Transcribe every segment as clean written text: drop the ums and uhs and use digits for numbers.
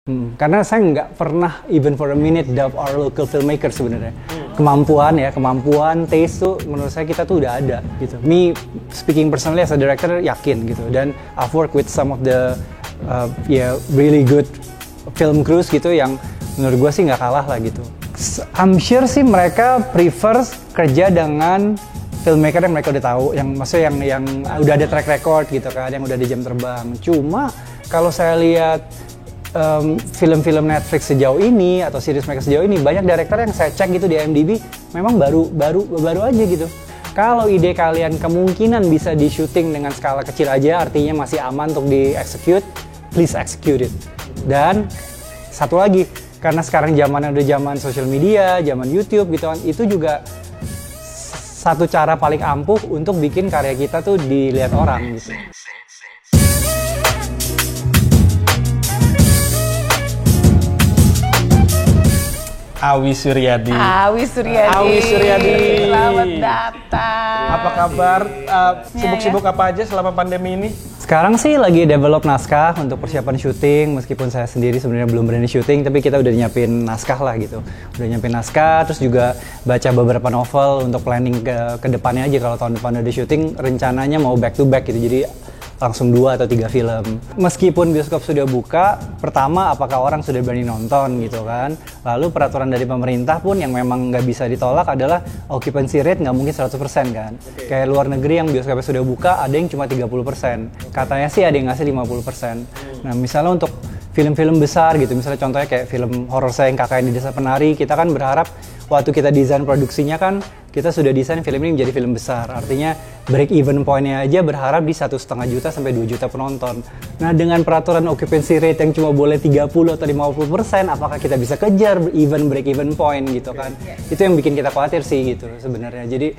Karena saya nggak pernah even for a minute doubt our local filmmaker sebenarnya. Kemampuan, taste tuh menurut saya kita tuh udah ada gitu. Me speaking personally as a director yakin gitu. Dan I've worked with some of the really good film crews gitu yang menurut gue sih nggak kalah lah gitu. I'm sure sih mereka prefer kerja dengan filmmaker yang mereka udah tahu, yang maksudnya yang udah ada track record gitu kan, yang udah ada jam terbang. Cuma kalau saya lihat film-film Netflix sejauh ini atau series mereka sejauh ini, banyak director yang saya cek gitu di IMDb memang baru aja gitu. Kalau ide kalian kemungkinan bisa di syuting dengan skala kecil aja, artinya masih aman untuk di execute, please execute it. Dan satu lagi, karena sekarang zamannya udah zaman social media, zaman YouTube gitu kan, itu juga satu cara paling ampuh untuk bikin karya kita tuh dilihat orang gitu. Awi Suryadi. Selamat datang. Apa kabar? Sibuk-sibuk apa aja selama pandemi ini? Sekarang sih lagi develop naskah untuk persiapan syuting, meskipun saya sendiri sebenarnya belum berani syuting, tapi kita udah nyiapin naskah lah gitu. Udah nyiapin naskah, terus juga baca beberapa novel untuk planning ke depannya aja. Kalau tahun depan udah syuting, rencananya mau back to back gitu, jadi langsung 2 atau 3 film. Meskipun bioskop sudah buka, pertama apakah orang sudah berani nonton gitu kan. Lalu peraturan dari pemerintah pun yang memang nggak bisa ditolak adalah occupancy rate nggak mungkin 100% kan. Kayak luar negeri yang bioskopnya sudah buka, ada yang cuma 30%. Katanya sih ada yang ngasih 50%. Nah misalnya untuk film-film besar gitu, misalnya contohnya kayak film horor saya yang KKN di Desa Penari, kita kan berharap waktu kita desain produksinya kan, kita sudah desain film ini menjadi film besar. Artinya break even point-nya aja berharap di 1,5 juta sampai 2 juta penonton. Nah dengan peraturan occupancy rate yang cuma boleh 30 atau 50%, apakah kita bisa kejar break even point gitu kan? Itu yang bikin kita khawatir sih gitu sebenarnya. Jadi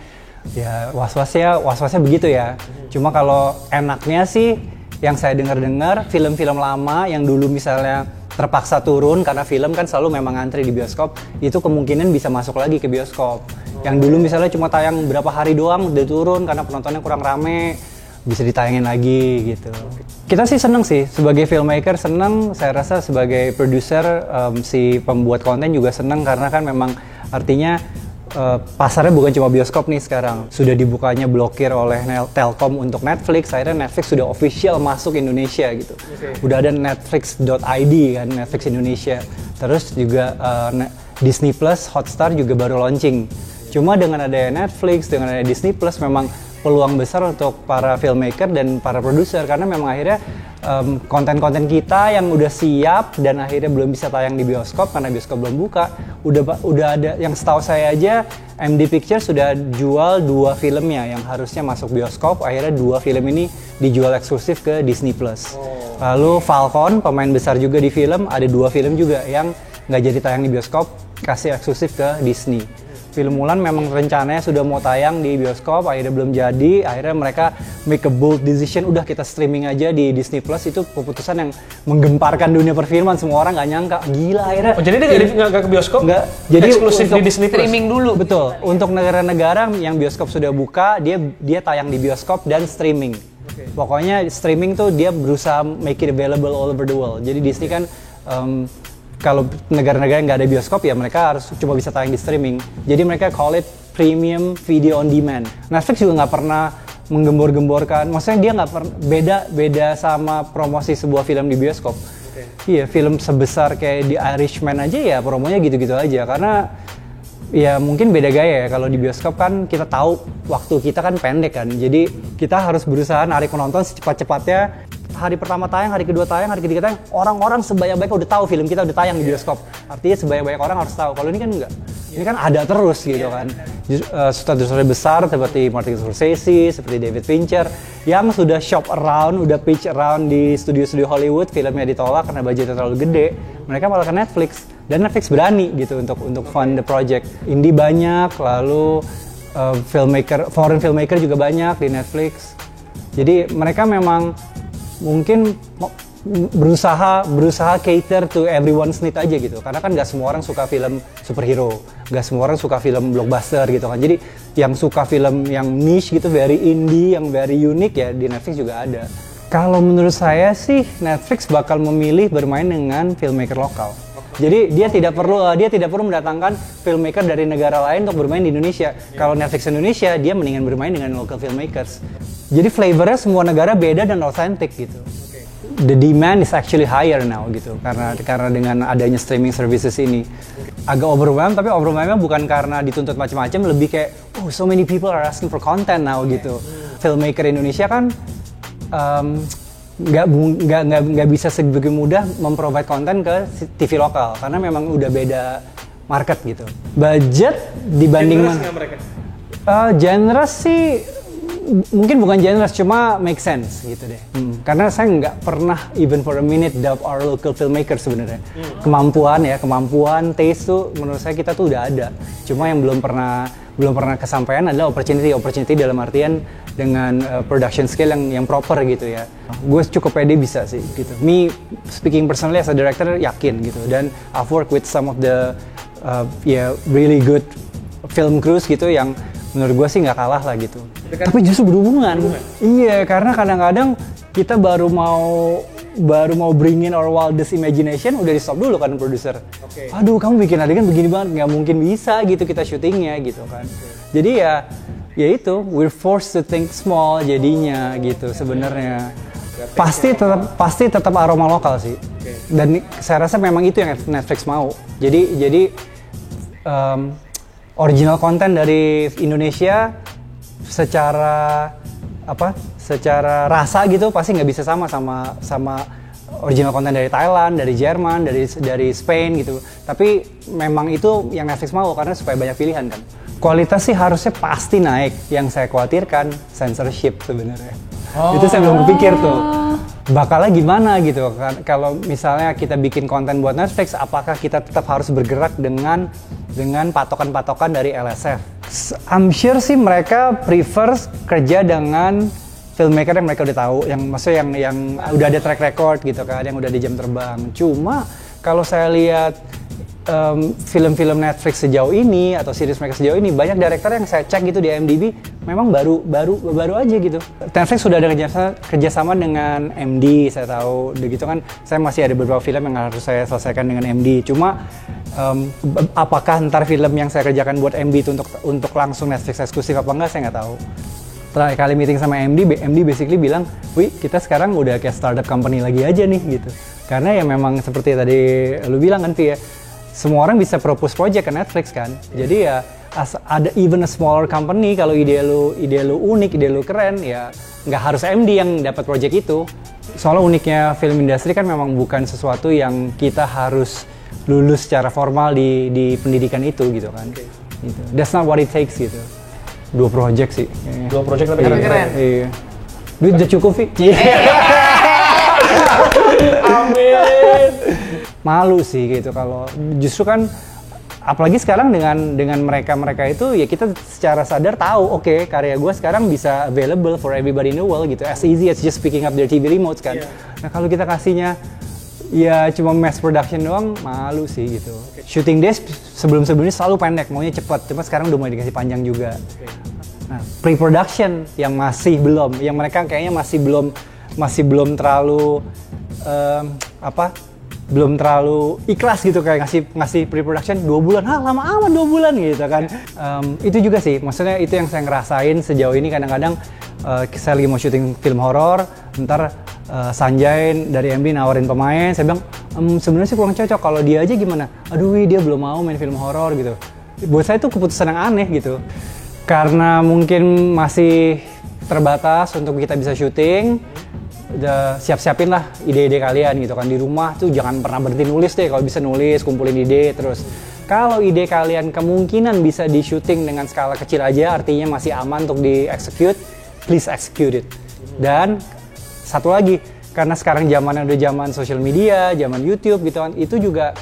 ya was-wasnya begitu ya. Cuma kalau enaknya sih yang saya dengar-dengar film-film lama yang dulu misalnya terpaksa turun karena film kan selalu memang antri di bioskop, itu kemungkinan bisa masuk lagi ke bioskop. Yang dulu misalnya cuma tayang berapa hari doang udah turun karena penontonnya kurang rame, bisa ditayangin lagi gitu. Kita sih seneng sih, sebagai filmmaker seneng, saya rasa sebagai produser si pembuat konten juga seneng karena kan memang artinya pasarnya bukan cuma bioskop nih sekarang. Sudah dibukanya blokir oleh Telkom untuk Netflix, akhirnya Netflix sudah official masuk Indonesia gitu. Udah ada netflix.id kan, Netflix Indonesia. Terus juga Disney Plus, Hotstar juga baru launching. Cuma dengan adanya Netflix, dengan adanya Disney Plus memang peluang besar untuk para filmmaker dan para produser karena memang akhirnya konten-konten kita yang udah siap dan akhirnya belum bisa tayang di bioskop karena bioskop belum buka, udah ada yang setahu saya aja MD Pictures sudah jual 2 filmnya yang harusnya masuk bioskop, akhirnya 2 film ini dijual eksklusif ke Disney Plus. Lalu Falcon, pemain besar juga di film, ada 2 film juga yang nggak jadi tayang di bioskop, kasih eksklusif ke Disney. Film Mulan memang rencananya sudah mau tayang di bioskop, akhirnya belum jadi. Akhirnya mereka make a bold decision, udah kita streaming aja di Disney Plus. Itu keputusan yang menggemparkan dunia perfilman. Semua orang nggak nyangka, gila akhirnya. Oh, jadi dia nggak ke bioskop? Nggak, jadi eksklusif di Disney Plus? Streaming dulu. Betul, untuk negara-negara yang bioskop sudah buka, dia tayang di bioskop dan streaming. Pokoknya streaming tuh dia berusaha make it available all over the world. Jadi Disney kan kalau negara-negara yang nggak ada bioskop ya mereka harus coba bisa tayang di streaming. Jadi mereka call it premium video on demand. Netflix juga nggak pernah menggembor-gemborkan. Maksudnya dia nggak beda sama promosi sebuah film di bioskop. Iya, film sebesar kayak The Irishman aja ya promonya gitu-gitu aja. Karena ya mungkin beda gaya ya. Kalau di bioskop kan kita tahu waktu kita kan pendek kan. Jadi kita harus berusaha narik penonton secepat-cepatnya. Hari pertama tayang, hari kedua tayang, hari ketiga tayang, orang-orang sebanyak-banyaknya udah tahu film kita udah tayang di bioskop. Artinya sebanyak-banyak orang harus tahu. Kalau ini kan enggak. Ini kan ada terus gitu kan. Sutradara besar seperti Martin Scorsese, seperti David Fincher yang sudah shop around, udah pitch around di studio-studio Hollywood, filmnya ditolak karena budgetnya terlalu gede. Mereka malah ke Netflix dan Netflix berani gitu untuk fund the project. Indie banyak, lalu foreign filmmaker juga banyak di Netflix. Jadi mereka memang mungkin berusaha cater to everyone's need aja gitu, karena kan nggak semua orang suka film superhero, nggak semua orang suka film blockbuster gitu kan. Jadi yang suka film yang niche gitu, very indie, yang very unique ya di Netflix juga ada. Kalau menurut saya sih Netflix bakal memilih bermain dengan filmmaker lokal. Jadi dia tidak perlu mendatangkan filmmaker dari negara lain untuk bermain di Indonesia. Kalau Netflix Indonesia, dia mendingan bermain dengan local filmmakers. Jadi flavornya semua negara beda dan authentic gitu. The demand is actually higher now gitu karena dengan adanya streaming services ini. Agak overwhelmed, tapi overwhelmnya bukan karena dituntut macam-macam, lebih kayak so many people are asking for content now gitu. Filmmaker Indonesia kan nggak bisa sebegitu mudah memprovide konten ke TV lokal karena memang udah beda market gitu. Budget dibanding generous sih mungkin bukan generous, cuma make sense gitu deh. Karena saya nggak pernah even for a minute doubt our local filmmaker sebenarnya. Kemampuan taste tuh menurut saya kita tuh udah ada. Cuma yang belum pernah kesampaian adalah opportunity dalam artian dengan production scale yang proper gitu ya. Gue cukup pede bisa sih gitu. Me speaking personally as a director yakin gitu, dan I've worked with some of the really good film crews gitu yang menurut gue sih nggak kalah lah gitu. Tapi justru berhubungan. Iya, karena kadang-kadang kita baru mau bring in our wildest imagination, udah di stop dulu kan produser. Aduh, kamu bikin adegan begini banget, nggak mungkin bisa gitu kita syutingnya gitu kan. Jadi ya itu, we're forced to think small jadinya gitu sebenarnya. Pasti tetap aroma lokal sih. Dan saya rasa memang itu yang Netflix mau. Jadi original content dari Indonesia secara rasa gitu pasti nggak bisa sama original content dari Thailand, dari Jerman, dari Spain gitu. Tapi memang itu yang Netflix mau karena supaya banyak pilihan kan. Kualitas sih harusnya pasti naik. Yang saya khawatirkan censorship sebenarnya. Itu saya belum kepikir tuh. Bakalnya gimana gitu kan? Kalau misalnya kita bikin konten buat Netflix, apakah kita tetap harus bergerak dengan patokan-patokan dari LSF? I'm sure sih mereka prefer kerja dengan filmmaker yang mereka udah tahu, maksudnya yang udah ada track record gitu kan, yang udah di jam terbang. Cuma kalau saya lihat film-film Netflix sejauh ini atau series mereka sejauh ini, banyak director yang saya cek gitu di IMDb memang baru aja gitu. Netflix sudah ada kerjasama dengan MD, saya tahu. Begitu kan, saya masih ada beberapa film yang harus saya selesaikan dengan MD. Cuma apakah ntar film yang saya kerjakan buat MD itu untuk langsung Netflix eksklusif apa enggak, saya nggak tahu. Terakhir kali meeting sama MD basically bilang, "Wih, kita sekarang udah kayak startup company lagi aja nih," gitu. Karena ya memang seperti tadi lu bilang kan, Pi, ya, semua orang bisa propose project ke Netflix kan. Jadi ya ada even a smaller company, kalau ide lu unik, ide lu keren, ya nggak harus MD yang dapat project itu. Soalnya uniknya film industri kan memang bukan sesuatu yang kita harus lulus secara formal di pendidikan itu gitu kan. Gitu. That's not what it takes gitu. 2 project sih. 2 project tapi keren. Iya. Duit udah cukup, Vi. Amin. Malu sih gitu kalau justru kan, apalagi sekarang dengan mereka itu ya kita secara sadar tahu oke, karya gue sekarang bisa available for everybody in the world gitu, as easy as just picking up their TV remotes kan. Nah kalau kita kasihnya ya cuma mass production doang, malu sih gitu. Shooting days sebelum-sebelumnya selalu pendek, maunya cepat, cuma sekarang udah mulai dikasih panjang juga. Nah, pre-production yang masih belum, yang mereka kayaknya masih belum terlalu belum terlalu ikhlas gitu, kayak ngasih pre-production 2 bulan, lama amat 2 bulan gitu kan. Itu juga sih, maksudnya itu yang saya ngerasain sejauh ini. Kadang-kadang saya lagi mau syuting film horor, ntar Sanjay dari MD nawarin pemain, saya bilang sebenarnya sih kurang cocok, kalau dia aja gimana? Aduh, dia belum mau main film horor gitu. Buat saya itu keputusan yang aneh gitu, karena mungkin masih terbatas untuk kita bisa syuting. Udah siap-siapin lah ide-ide kalian gitu kan, di rumah tuh jangan pernah berhenti nulis deh, kalau bisa nulis, kumpulin ide terus. Kalau ide kalian kemungkinan bisa di syuting dengan skala kecil aja, artinya masih aman untuk di-execute, please execute it. Dan satu lagi, karena sekarang zamannya udah zaman social media, zaman YouTube gitu kan, itu juga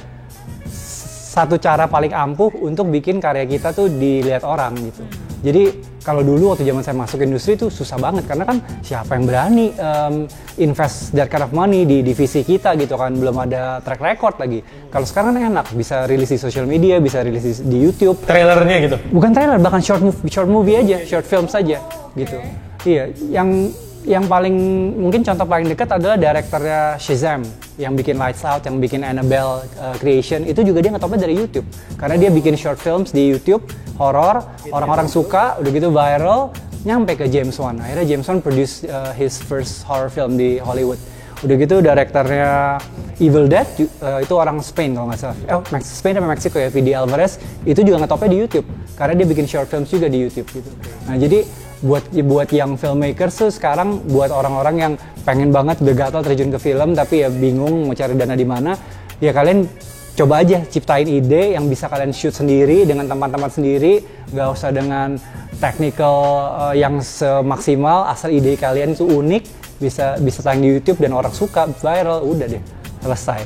satu cara paling ampuh untuk bikin karya kita tuh dilihat orang gitu. Jadi kalau dulu waktu zaman saya masuk industri itu susah banget, karena kan siapa yang berani invest that kind of money di divisi kita gitu kan, belum ada track record lagi. Kalau sekarang kan enak, bisa rilis di social media, bisa rilis di YouTube. Trailernya gitu? Bukan trailer, bahkan short movie aja, short film saja gitu. Iya, yang paling mungkin contoh paling dekat adalah direkturnya Shazam yang bikin Lights Out, yang bikin Annabelle Creation, itu juga dia ngetopnya dari YouTube karena dia bikin short films di YouTube horor, orang-orang suka, udah gitu viral, nyampe ke James Wan. Akhirnya James Wan produce his first horror film di Hollywood. Udah gitu direkturnya Evil Dead itu orang Spain kalau nggak salah. Spain sama Meksiko ya, Fede Alvarez itu juga ngetopnya di YouTube karena dia bikin short films juga di YouTube gitu. Nah jadi buat yang filmmakers tuh sekarang, buat orang-orang yang pengen banget gagal terjun ke film tapi ya bingung mau cari dana di mana, ya kalian coba aja ciptain ide yang bisa kalian shoot sendiri dengan teman-teman sendiri, nggak usah dengan technical yang semaksimal, asal ide kalian itu unik, bisa tayang di YouTube dan orang suka, viral, udah deh selesai.